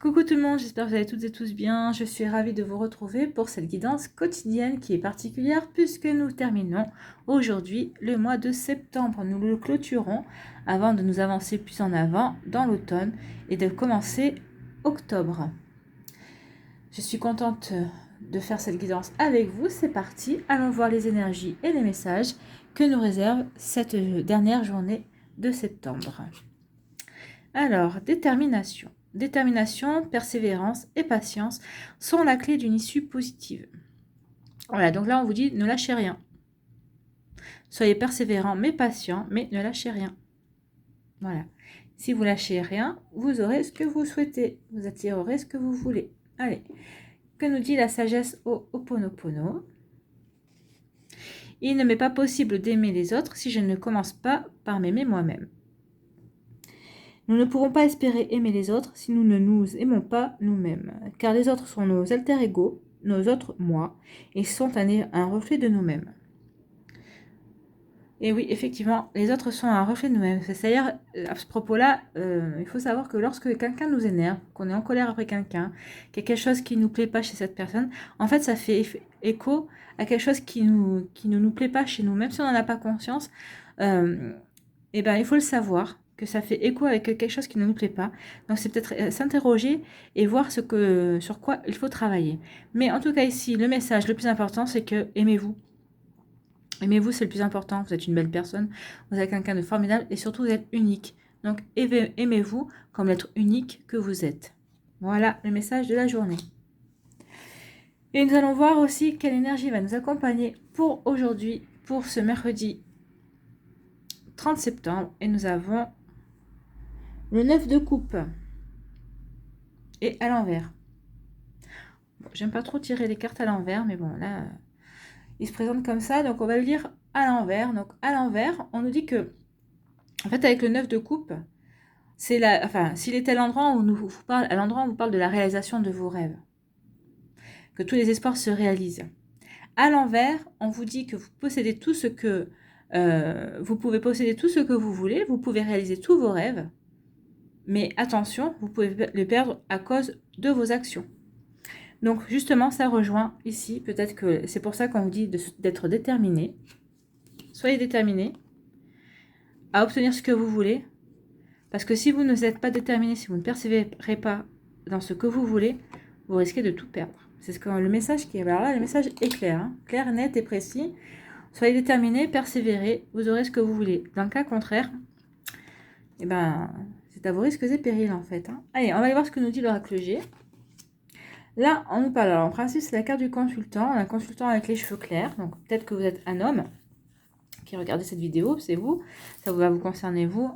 Coucou tout le monde, j'espère que vous allez toutes et tous bien. Je suis ravie de vous retrouver pour cette guidance quotidienne qui est particulière puisque nous terminons aujourd'hui le mois de septembre. Nous le clôturons avant de nous avancer plus en avant dans l'automne et de commencer octobre. Je suis contente de faire cette guidance avec vous. C'est parti, allons voir les énergies et les messages que nous réserve cette dernière journée de septembre. Alors, détermination. Détermination, persévérance et patience sont la clé d'une issue positive. Voilà, donc là on vous dit ne lâchez rien. Soyez persévérant mais patient, mais ne lâchez rien. Voilà. Si vous lâchez rien, vous aurez ce que vous souhaitez. Vous attirerez ce que vous voulez. Allez, que nous dit la sagesse au Ho'oponopono? Il ne m'est pas possible d'aimer les autres si je ne commence pas par m'aimer moi-même. Nous ne pourrons pas espérer aimer les autres si nous ne nous aimons pas nous-mêmes, car les autres sont nos alter-ego, nos autres moi, et sont un reflet de nous-mêmes. Et oui, effectivement, les autres sont un reflet de nous-mêmes. C'est-à-dire, à ce propos-là, il faut savoir que lorsque quelqu'un nous énerve, qu'on est en colère après quelqu'un, qu'il y a quelque chose qui ne nous plaît pas chez cette personne, en fait, ça fait écho à quelque chose qui ne nous plaît pas chez nous, même si on n'en a pas conscience. Et ben, il faut le savoir, que ça fait écho avec quelque chose qui ne nous plaît pas. Donc c'est peut-être s'interroger et voir sur quoi il faut travailler. Mais en tout cas ici, le message le plus important, c'est que aimez-vous. Aimez-vous, c'est le plus important. Vous êtes une belle personne, vous êtes quelqu'un de formidable et surtout vous êtes unique. Donc aimez-vous comme l'être unique que vous êtes. Voilà le message de la journée. Et nous allons voir aussi quelle énergie va nous accompagner pour aujourd'hui, pour ce mercredi 30 septembre. Et nous avons le 9 de coupe et à l'envers. Bon, j'aime pas trop tirer les cartes à l'envers, mais bon, là, il se présente comme ça, donc on va le lire à l'envers. Donc à l'envers, on nous dit que, en fait, avec le 9 de coupe, c'est s'il est à l'endroit où on vous parle de la réalisation de vos rêves, que tous les espoirs se réalisent. À l'envers, on vous dit que vous possédez tout ce que vous pouvez posséder tout ce que vous voulez, vous pouvez réaliser tous vos rêves. Mais attention, vous pouvez les perdre à cause de vos actions. Donc justement, ça rejoint ici, peut-être que c'est pour ça qu'on vous dit d'être déterminé. Soyez déterminé à obtenir ce que vous voulez. Parce que si vous ne êtes pas déterminé, si vous ne persévérez pas dans ce que vous voulez, vous risquez de tout perdre. C'est le message qui est... Alors là, le message est clair, hein, clair, net et précis. Soyez déterminé, persévérez, vous aurez ce que vous voulez. Dans le cas contraire, eh ben... c'est à vos risques et périls en fait. Hein. Allez, on va aller voir ce que nous dit l'oracle G. Là, on nous parle. Alors, en principe, c'est la carte du consultant. Un consultant avec les cheveux clairs. Donc, peut-être que vous êtes un homme qui regardez cette vidéo. C'est vous. Ça va vous concerner, vous.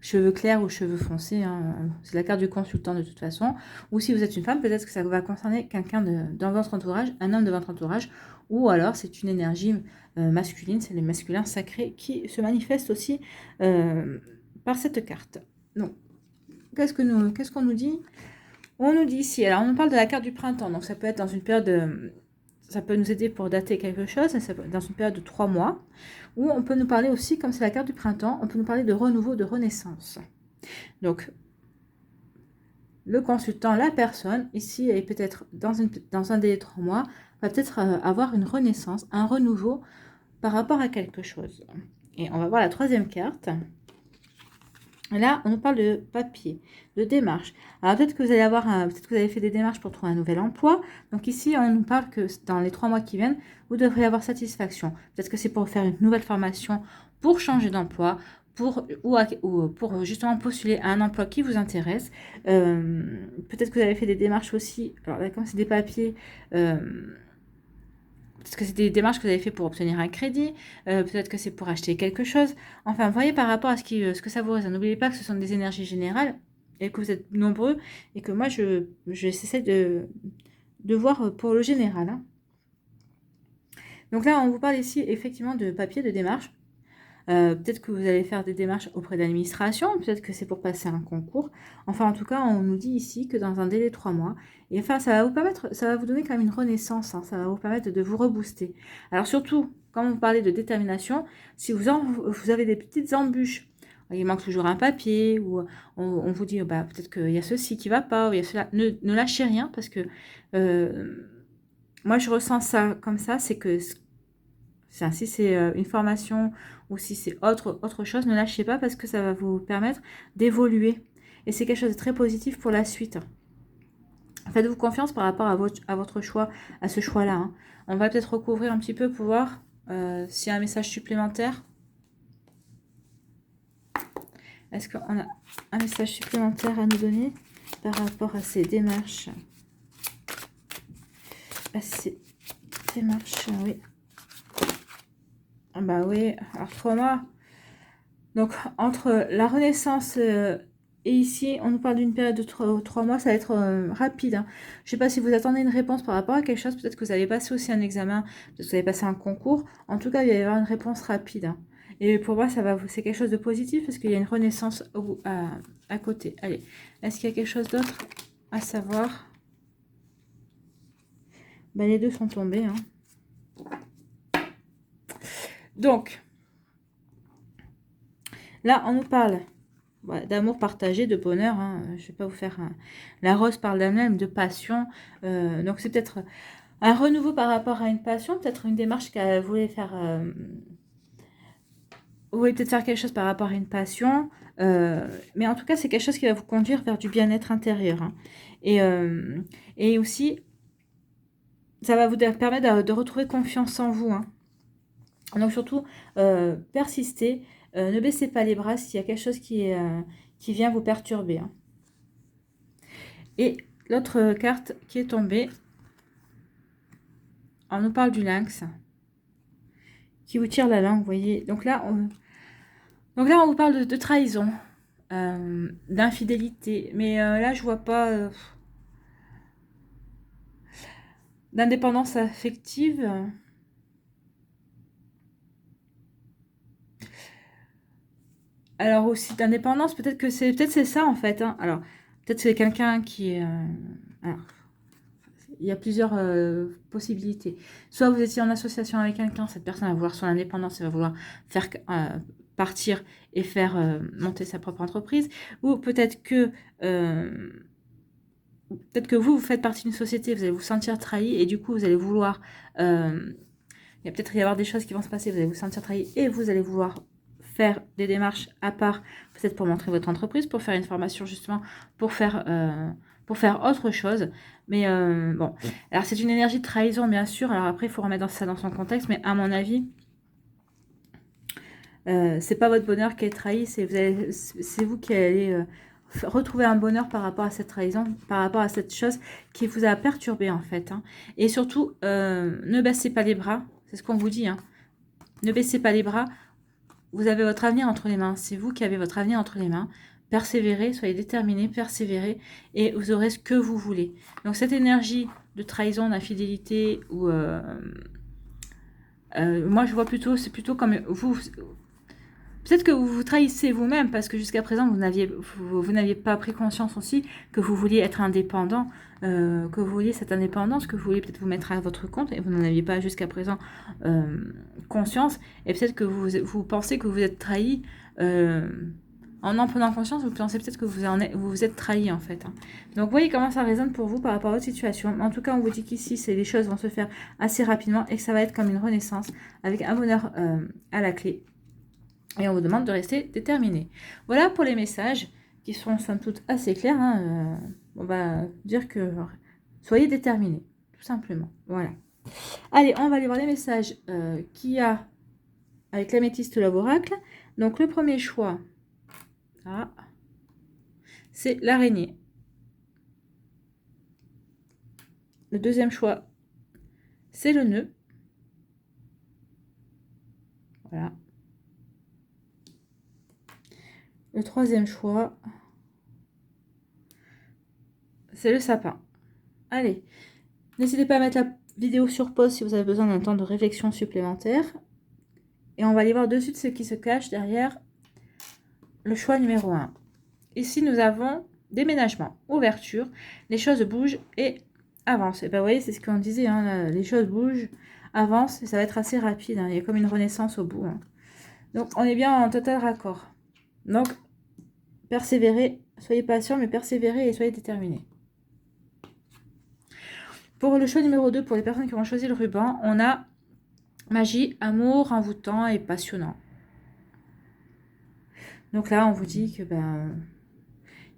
Cheveux clairs ou cheveux foncés. Hein, c'est la carte du consultant de toute façon. Ou si vous êtes une femme, peut-être que ça va concerner quelqu'un dans votre entourage, un homme de votre entourage. Ou alors, c'est une énergie masculine. C'est les masculins sacrés qui se manifestent aussi par cette carte. Donc, qu'est-ce qu'on nous dit ? On nous dit ici, alors on nous parle de la carte du printemps, donc ça peut être dans une période, ça peut nous aider pour dater quelque chose, ça peut être dans une période de 3 mois, ou on peut nous parler aussi, comme c'est la carte du printemps, on peut nous parler de renouveau, de renaissance. Donc, le consultant, la personne, ici, est peut-être dans un délai de 3 mois, va peut-être avoir une renaissance, un renouveau par rapport à quelque chose. Et on va voir la troisième carte. Là, on nous parle de papier, de démarche. Alors peut-être que vous allez peut-être que vous avez fait des démarches pour trouver un nouvel emploi. Donc ici, on nous parle que dans les 3 mois qui viennent, vous devriez avoir satisfaction. Peut-être que c'est pour faire une nouvelle formation, pour changer d'emploi, ou pour justement postuler à un emploi qui vous intéresse. Peut-être que vous avez fait des démarches aussi. Alors là, comme c'est des papiers... Peut-être que c'est des démarches que vous avez fait pour obtenir un crédit, peut-être que c'est pour acheter quelque chose. Enfin, voyez par rapport à ce que ça vous résonne. N'oubliez pas que ce sont des énergies générales et que vous êtes nombreux et que moi, j'essaie de voir pour le général. Hein. Donc là, on vous parle ici effectivement de papier, de démarche. Peut-être que vous allez faire des démarches auprès de l'administration, peut-être que c'est pour passer un concours. Enfin, en tout cas, on nous dit ici que dans un délai de 3 mois, et enfin, ça va vous donner quand même une renaissance, hein, ça va vous permettre de vous rebooster. Alors surtout, quand vous parlez de détermination, si vous avez des petites embûches il manque toujours un papier, ou on vous dit, bah, peut-être qu'il y a ceci qui va pas, ou il y a cela. Ne lâchez rien, parce que moi, je ressens ça comme ça, c'est que si c'est une formation ou si c'est autre chose, ne lâchez pas parce que ça va vous permettre d'évoluer. Et c'est quelque chose de très positif pour la suite. Faites-vous confiance par rapport à votre choix, à ce choix-là. Hein. On va peut-être recouvrir un petit peu pour voir s'il y a un message supplémentaire. Est-ce qu'on a un message supplémentaire à nous donner par rapport à ces démarches? À ces démarches, oui. Bah oui, alors 3 mois. Donc, entre la renaissance et ici, on nous parle d'une période de 3 mois, ça va être rapide. Hein. Je ne sais pas si vous attendez une réponse par rapport à quelque chose. Peut-être que vous avez passé aussi un examen, peut-être que vous avez passé un concours. En tout cas, il va y avoir une réponse rapide. Hein. Et pour moi, c'est quelque chose de positif parce qu'il y a une renaissance à côté. Allez, est-ce qu'il y a quelque chose d'autre à savoir? Ben, les deux sont tombés. Hein. Donc, là, on nous parle d'amour partagé, de bonheur. Hein. Je ne vais pas vous faire... La rose parle d'elle-même, de passion. Donc, c'est peut-être un renouveau par rapport à une passion. Peut-être une démarche qu'elle voulait faire... vous voulez peut-être faire quelque chose par rapport à une passion. Mais en tout cas, c'est quelque chose qui va vous conduire vers du bien-être intérieur. Hein. Et aussi, ça va vous permettre de retrouver confiance en vous. Hein. Donc, surtout, persistez. Ne baissez pas les bras s'il y a quelque chose qui vient vous perturber. Hein. Et l'autre carte qui est tombée, on nous parle du lynx qui vous tire la langue, vous voyez. Donc là, on vous parle de trahison, d'infidélité. Mais là, je vois pas d'indépendance affective. Alors aussi d'indépendance, peut-être c'est ça en fait. Hein. Alors peut-être c'est quelqu'un qui est. Alors, il y a plusieurs possibilités. Soit vous étiez en association avec quelqu'un, cette personne va vouloir son indépendance, elle va vouloir faire partir et faire monter sa propre entreprise. Ou peut-être que vous faites partie d'une société, vous allez vous sentir trahi et du coup vous allez vouloir. Il va peut-être y avoir des choses qui vont se passer, vous allez vous sentir trahi et vous allez vouloir faire des démarches à part, peut-être pour montrer votre entreprise, pour faire une formation justement, pour faire autre chose. Mais bon, alors c'est une énergie de trahison bien sûr, alors après il faut remettre ça dans son contexte, mais à mon avis, c'est pas votre bonheur qui est trahi, c'est vous qui allez retrouver un bonheur par rapport à cette trahison, par rapport à cette chose qui vous a perturbé en fait. Hein. Et surtout, ne baissez pas les bras, c'est ce qu'on vous dit, hein. Ne baissez pas les bras. Vous avez votre avenir entre les mains. C'est vous qui avez votre avenir entre les mains. Persévérez, soyez déterminés, persévérez et vous aurez ce que vous voulez. Donc cette énergie de trahison, d'infidélité ou moi je vois plutôt, c'est plutôt comme vous. Peut-être que vous vous trahissez vous-même parce que jusqu'à présent vous n'aviez pas pris conscience aussi que vous vouliez être indépendant, que vous vouliez cette indépendance, que vous vouliez peut-être vous mettre à votre compte et vous n'en aviez pas jusqu'à présent conscience. Et peut-être que vous pensez que vous êtes trahi. En prenant conscience, vous pensez peut-être que vous vous êtes trahi en fait. Hein. Donc, vous voyez comment ça résonne pour vous par rapport à votre situation. En tout cas, on vous dit qu'ici, les choses vont se faire assez rapidement et que ça va être comme une renaissance avec un bonheur à la clé. Et on vous demande de rester déterminé. Voilà pour les messages qui sont somme toute assez clairs. Hein. On va dire que soyez déterminés, tout simplement. Voilà. Allez, on va aller voir les messages qu'il y a avec l'améthyste Love Oracle. Donc, le premier choix, c'est l'araignée. Le deuxième choix, c'est le nœud. Voilà. Le troisième choix, c'est le sapin. Allez, n'hésitez pas à mettre la vidéo sur pause si vous avez besoin d'un temps de réflexion supplémentaire. Et on va aller voir de suite ce qui se cache derrière le choix numéro 1. Ici, nous avons déménagement, ouverture, les choses bougent et avancent. Et bien, vous voyez, c'est ce qu'on disait, hein, les choses bougent, avancent, et ça va être assez rapide. Hein, il y a comme une renaissance au bout. Hein. Donc, on est bien en total raccord. Donc, persévérez, soyez patient, mais persévérez et soyez déterminés. Pour le choix numéro 2, pour les personnes qui ont choisi le ruban, on a magie, amour, envoûtant et passionnant. Donc là, on vous dit que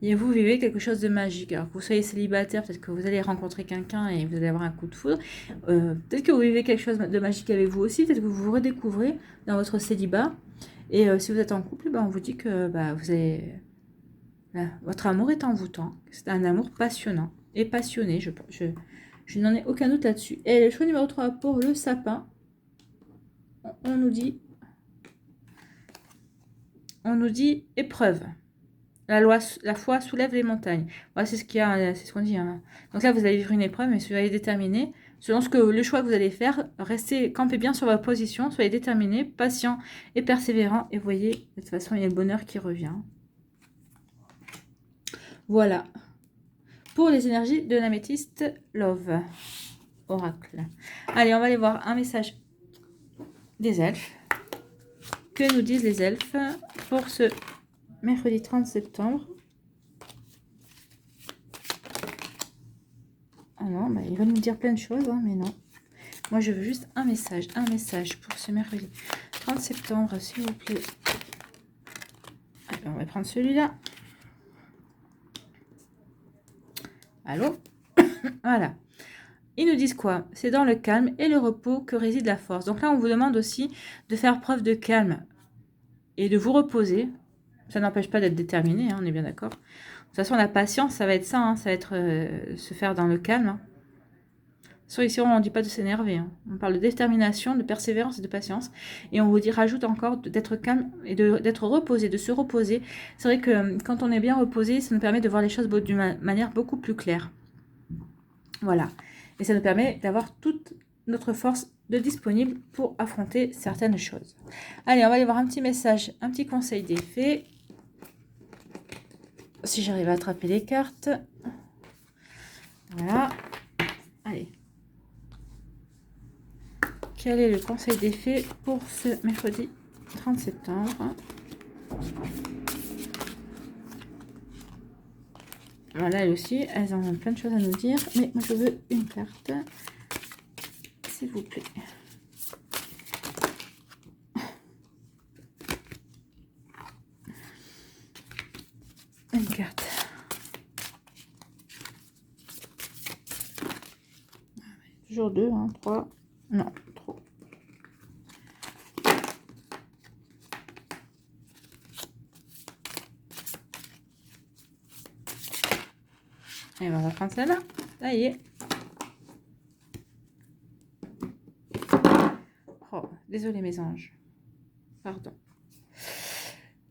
et vous vivez quelque chose de magique. Alors que vous soyez célibataire, peut-être que vous allez rencontrer quelqu'un et vous allez avoir un coup de foudre. Peut-être que vous vivez quelque chose de magique avec vous aussi. Peut-être que vous vous redécouvrez dans votre célibat. Et si vous êtes en couple, on vous dit que vous avez... votre amour est envoûtant. C'est un amour passionnant et passionné. Je n'en ai aucun doute là-dessus. Et le choix numéro 3 pour le sapin. On nous dit épreuve. La foi soulève les montagnes. Voilà, c'est ce qu'on dit. Hein. Donc là, vous allez vivre une épreuve, mais soyez déterminé. Selon le choix que vous allez faire, restez, campez bien sur votre position, soyez déterminé, patient et persévérant. Et voyez, de toute façon, il y a le bonheur qui revient. Voilà. Pour les énergies de l'améthyste Love. Oracle. Allez, on va aller voir un message des elfes. Que nous disent les elfes pour ce mercredi 30 septembre. Ah non, ils veulent nous dire plein de choses, hein, mais non. Moi, je veux juste un message pour ce mercredi 30 septembre, s'il vous plaît. Alors, on va prendre celui-là. Allô? Voilà. Ils nous disent quoi? C'est dans le calme et le repos que réside la force. Donc là, on vous demande aussi de faire preuve de calme et de vous reposer. Ça n'empêche pas d'être déterminé, hein, on est bien d'accord. De toute façon, la patience, ça va être ça, hein, ça va être se faire dans le calme. Hein. Ici, on ne dit pas de s'énerver. Hein. On parle de détermination, de persévérance et de patience. Et on vous dit, rajoute encore d'être calme et d'être reposé, de se reposer. C'est vrai que quand on est bien reposé, ça nous permet de voir les choses d'une manière beaucoup plus claire. Voilà. Et ça nous permet d'avoir toute notre force de disponible pour affronter certaines choses. Allez, on va aller voir un petit message, un petit conseil des fées. Si j'arrive à attraper les cartes. Voilà. Allez. Quel est le conseil des fées pour ce mercredi 30 septembre? Voilà, elles aussi, elles ont plein de choses à nous dire. Mais moi, je veux une carte. S'il vous plaît. Une carte. Toujours 2, 3. Non, trop. Et on va prendre celle-là. Ça y est. Oh, désolé mes anges. Pardon.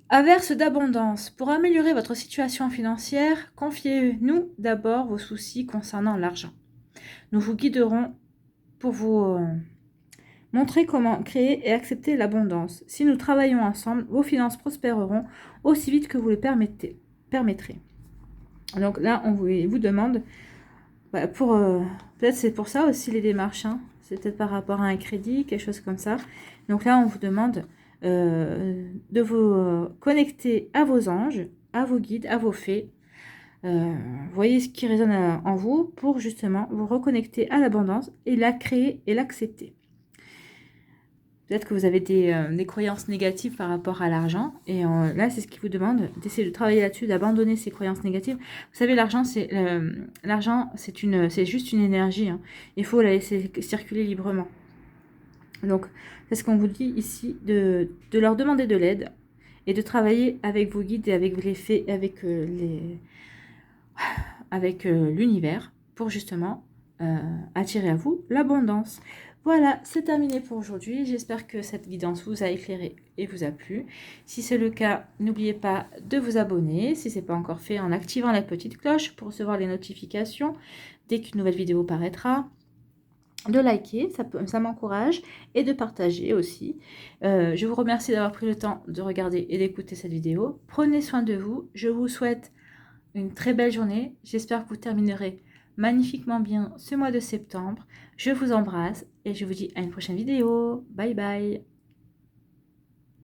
Averse d'abondance. Pour améliorer votre situation financière, confiez-nous d'abord vos soucis concernant l'argent. Nous vous guiderons pour vous montrer comment créer et accepter l'abondance. Si nous travaillons ensemble, vos finances prospéreront aussi vite que vous le permettrez. Donc là, on vous demande, peut-être c'est pour ça aussi les démarches, hein. C'est peut-être par rapport à un crédit, quelque chose comme ça. Donc là, on vous demande de vous connecter à vos anges, à vos guides, à vos fées. Voyez ce qui résonne en vous pour justement vous reconnecter à l'abondance et la créer et l'accepter. Peut-être que vous avez des croyances négatives par rapport à l'argent. Et là, c'est ce qui vous demande d'essayer de travailler là-dessus, d'abandonner ces croyances négatives. Vous savez, l'argent, c'est juste une énergie. Hein. Il faut la laisser circuler librement. Donc, c'est ce qu'on vous dit ici, de leur demander de l'aide et de travailler avec vos guides et avec les fées, avec l'univers pour justement attirer à vous l'abondance. Voilà, c'est terminé pour aujourd'hui. J'espère que cette guidance vous a éclairé et vous a plu. Si c'est le cas, n'oubliez pas de vous abonner, si ce n'est pas encore fait, en activant la petite cloche pour recevoir les notifications dès qu'une nouvelle vidéo paraîtra. De liker, ça m'encourage, et de partager aussi. Je vous remercie d'avoir pris le temps de regarder et d'écouter cette vidéo. Prenez soin de vous. Je vous souhaite une très belle journée. J'espère que vous terminerez magnifiquement bien ce mois de septembre. Je vous embrasse et je vous dis à une prochaine vidéo. Bye bye.